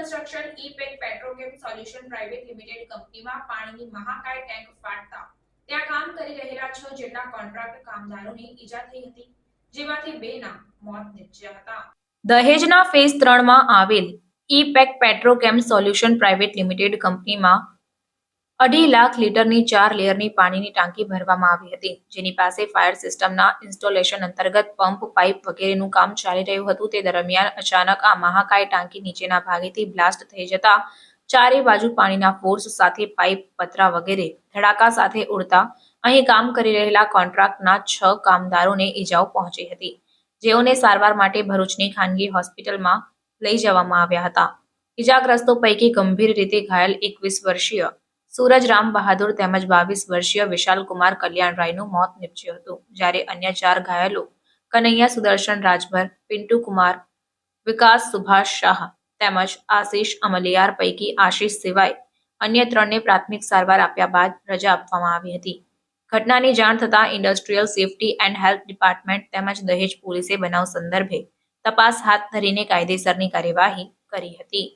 Construction E Pack Petrochem solution private limited કંપનીમાં પાણીની મહાકાય tank ફાટતા ત્યાં કામ કરી રહેલા 6 જેટલા કોન્ટ્રાક્ટ કામદારોને ઈજા થઈ હતી, જેમાંથી 2 ના મોત નીપજ્યા હતા. દહેજના ફેઝ 3 માં આવેલ ઈ-પેક પેટ્રોકેમ સોલ્યુશન પ્રાઇવેટ લિમિટેડ કંપનીમાં 2.5 લાખ લીટરની 4 લેયરની પાણીની ટાંકી ભરવામાં આવી હતી, જેની પાસે ફાયર સિસ્ટમના ઇન્સ્ટોલેશન અંતર્ગત પંપ, પાઇપ વગેરેનું કામ ચાલી રહ્યું હતું. તે દરમિયાન અચાનક આ મહાકાય ટાંકી નીચેના ભાગેથી બ્લાસ્ટ થઈ જતા ચારે બાજુ પાણીના ફોર્સ સાથે પાઇપ, પતરા વગેરે ધડાકા સાથે ઉડતા અહીં કામ કરી રહેલા કોન્ટ્રાક્ટના 6 કામદારોને ઈજાઓ પહોંચી હતી, જેઓને સારવાર માટે ભરૂચની ખાનગી હોસ્પિટલમાં લઈ જવામાં આવ્યા હતા. ઈજાગ્રસ્તો પૈકી ગંભીર રીતે ઘાયલ 21 વર્ષીય સૂરજ રામ બહાદુર તેમજ 22 વર્ષીય વિશાલ કુમાર કલ્યાણરાયનું મોત નીપજ્યું હતું, જ્યારે અન્ય 4 ઘાયલો કનૈયા સુદર્શન રાજભર, પિન્ટુ કુમાર, વિકાસ સુભાષ શાહ તેમજ આશીષ અમલિયાર પૈકી આશીષ સિવાય અન્ય 3ને પ્રાથમિક સારવાર આપ્યા બાદ રજા આપવામાં આવી હતી. ઘટનાની જાણ થતાં industrial safety and health department તેમજ દહેજ પોલીસે બનાવ સંદર્ભે તપાસ હાથ ધરીને કાયદેસરની કાર્યવાહી કરી હતી.